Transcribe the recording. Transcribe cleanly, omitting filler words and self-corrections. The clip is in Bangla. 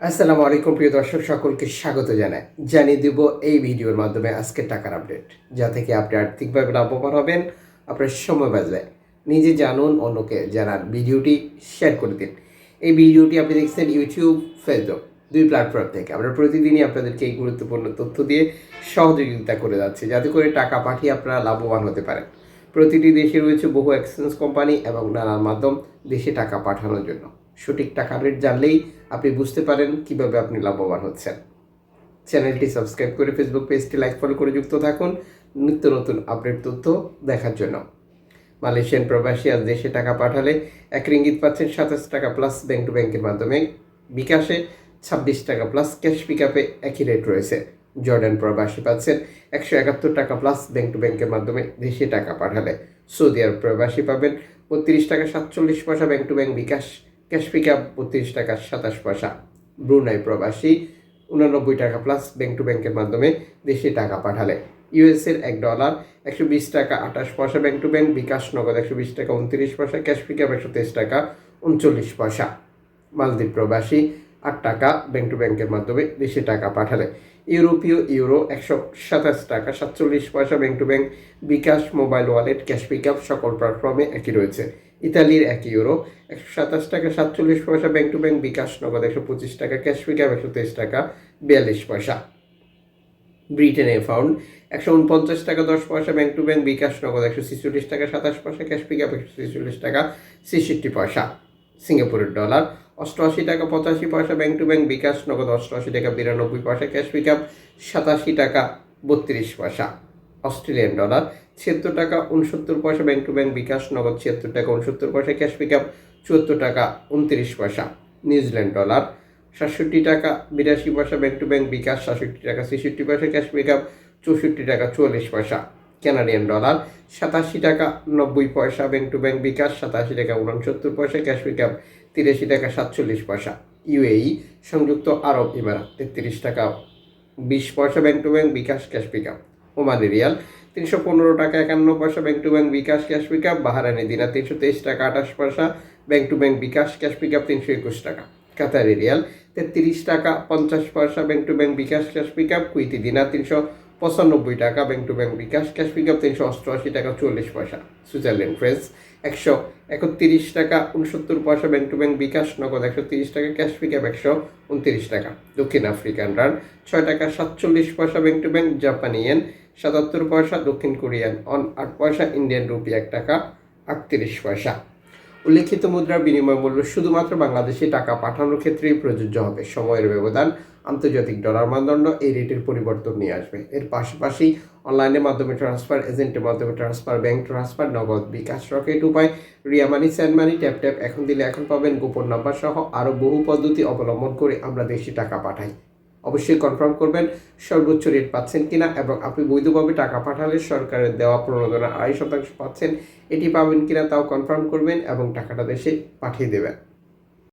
আসসালামু আলাইকুম প্রিয় দর্শক সকলকে স্বাগত জানাই। জানিয়ে দেব এই ভিডিওর মাধ্যমে আজকে টাকার আপডেট, যা থেকে আপনি আর্থিকভাবে লাভবান হবেন, আপনার সময় বাঁচবে। নিজে জানুন, অন্যকে জানান, ভিডিওটি শেয়ার করে দিন। এই ভিডিওটি আপনি দেখছেন ইউটিউব, ফেসবুক দুই প্ল্যাটফর্ম থেকে। আমরা প্রতিদিনই আপনাদেরকে এই গুরুত্বপূর্ণ তথ্য দিয়ে সহযোগিতা করে যাচ্ছি, যাতে করে টাকা পাঠিয়ে আপনারা লাভবান হতে পারেন। প্রতিটি দেশে রয়েছে বহু এক্সচেঞ্জ কোম্পানি এবং নানান মাধ্যম দেশে টাকা পাঠানোর জন্য। সঠিক টাকা রেট জানলেই আপনি বুঝতে পারেন কিভাবে আপনি লাভবান হচ্ছেন। চ্যানেলটি সাবস্ক্রাইব করে ফেসবুক পেজটি লাইক ফলো করে যুক্ত থাকুন নিত্য নতুন আপডেট তথ্য দেখার জন্য। মালয়েশিয়ান প্রবাসী আজ দেশে টাকা পাঠালে 1 রিঙ্গিত পাচ্ছেন 27 টাকা প্লাস ব্যাংক টু ব্যাংকের মাধ্যমে। বিকাশে 26 টাকা প্লাস, ক্যাশ পিকআপে একই রেট রয়েছে। জর্ডান প্রবাসী পাচ্ছেন 171 টাকা প্লাস ব্যাংক টু ব্যাংকের মাধ্যমে দেশে টাকা পাঠালে। সৌদি আরব প্রবাসী পাবেন 32 টাকা 47 পয়সা bank to bank bKash, cash pickup 32 টাকা 27 পয়সা। ব্রুনাই প্রবাসী 89 টাকা প্লাস ব্যাংক টু ব্যাংকের মাধ্যমে দেশে টাকা পাঠালে। ইউএসের $1 120 টাকা 28 পয়সা ব্যাংক টু ব্যাংক, বিকাশ নগদ 120 টাকা 29 পয়সা, ক্যাশ পিকআপ 123 টাকা 39 পয়সা। মালদ্বীপ প্রবাসী 8 টাকা ব্যাংক টু ব্যাংকের মাধ্যমে দেশে টাকা পাঠালে। ইউরোপীয় ইউরো 127 টাকা 47 পয়সা bank to bank, bKash mobile wallet, cash pickup সকল প্ল্যাটফর্মে একই রয়েছে। ইতালির 1 ইউরো 127 টাকা 47 পয়সা ব্যাংক টু ব্যাংক, বিকাশ নগদ 125 টাকা, ক্যাশ পিকআপ 123 টাকা 42 পয়সা। ব্রিটেনের পাউন্ড 149 টাকা 10 পয়সা ব্যাংক টু ব্যাংক, বিকাশ নগদ 146 টাকা 27 পয়সা, ক্যাশ পিকআপ 146 টাকা 66 পয়সা। সিঙ্গাপুরের ডলার 88 টাকা 85 পয়সা ব্যাংক টু ব্যাংক, বিকাশ নগদ 88 টাকা 92 পয়সা, ক্যাশ পিকআপ 87 টাকা 32 পয়সা। অস্ট্রেলিয়ান ডলার 76 টাকা 69 পয়সা ব্যাংক টু ব্যাংক, বিকাশ নগদ 76 টাকা 69 পয়সা, ক্যাশ পিকআপ 74 টাকা 29 পয়সা। নিউজিল্যান্ড ডলার 67 টাকা 82 পয়সা ব্যাংক টু ব্যাংক, বিকাশ 67 টাকা 66 পয়সা, ক্যাশ পিকআপ 64 টাকা 44 পয়সা। কানাডিয়ান ডলার 87 টাকা 90 পয়সা ব্যাংক টু ব্যাংক, বিকাশ 87 টাকা 69 পয়সা, ক্যাশ পিকআপ 83 টাকা 47 পয়সা। ইউএই সংযুক্ত আরব ইমারাত 33 টাকা 20 পয়সা bank to bank, bKash cash pickup. Omani রিয়াল 315 টাকা 51 পয়সা bank to bank, bKash cash pickup. Bahraini দিনার 323 টাকা 28 পয়সা bank to bank, bKash cash pickup 321 টাকা। কাতারি রিয়াল 33 টাকা 50 পয়সা bank to bank, bKash cash pickup. Kuwaiti দিনার 395 টাকা bank to bank, bKash cash pickup 388 টাকা 40 পয়সা। সুইজারল্যান্ড ফ্রেন্স 131 টাকা 69 পয়সা ব্যাংক টু ব্যাংক, বিকাশ নগদ 130 টাকা, ক্যাশ পিকআপ 129 টাকা। দক্ষিণ আফ্রিকান রান্ড 6 টাকা 47 পয়সা ব্যাংক টু ব্যাংক, জাপানি ইয়েন 77 পয়সা, দক্ষিণ কোরিয়ান অন 8 পয়সা, ইন্ডিয়ান রুপি 1 টাকা 38 পয়সা। উল্লেখিত মুদ্রার বিনিময় মূল্য শুধুমাত্র বাংলাদেশে টাকা পাঠানোর ক্ষেত্রেই প্রযোজ্য হবে। সময়ের ব্যবধান আন্তর্জাতিক ডলার মানদণ্ড এই রেটের পরিবর্তন নিয়ে আসবে। এর পাশাপাশি অনলাইনের মাধ্যমে ট্রান্সফার, এজেন্টের মাধ্যমে ট্রান্সফার, ব্যাংক ট্রান্সফার, নগদ, বিকাশ, রকেট উপায়, রিয়া মানি, স্যান্ড মানি, ট্যাপ ট্যাপ এখন দিলে এখন পাবেন, গোপন নাম্বার সহ আরও বহু পদ্ধতি অবলম্বন করে আমরা দেশে টাকা পাঠাই। অবশ্যই কনফার্ম করবেন সর্বোচ্চ রেট পাচ্ছেন কিনা, এবং আপনি বৈধভাবে টাকা পাঠালে সরকারের দেওয়া প্রণোদনা 2.5% পাচ্ছেন, এটি পাবেন কিনা তাও কনফার্ম করবেন এবং টাকাটা দেশে পাঠিয়ে দেবেন।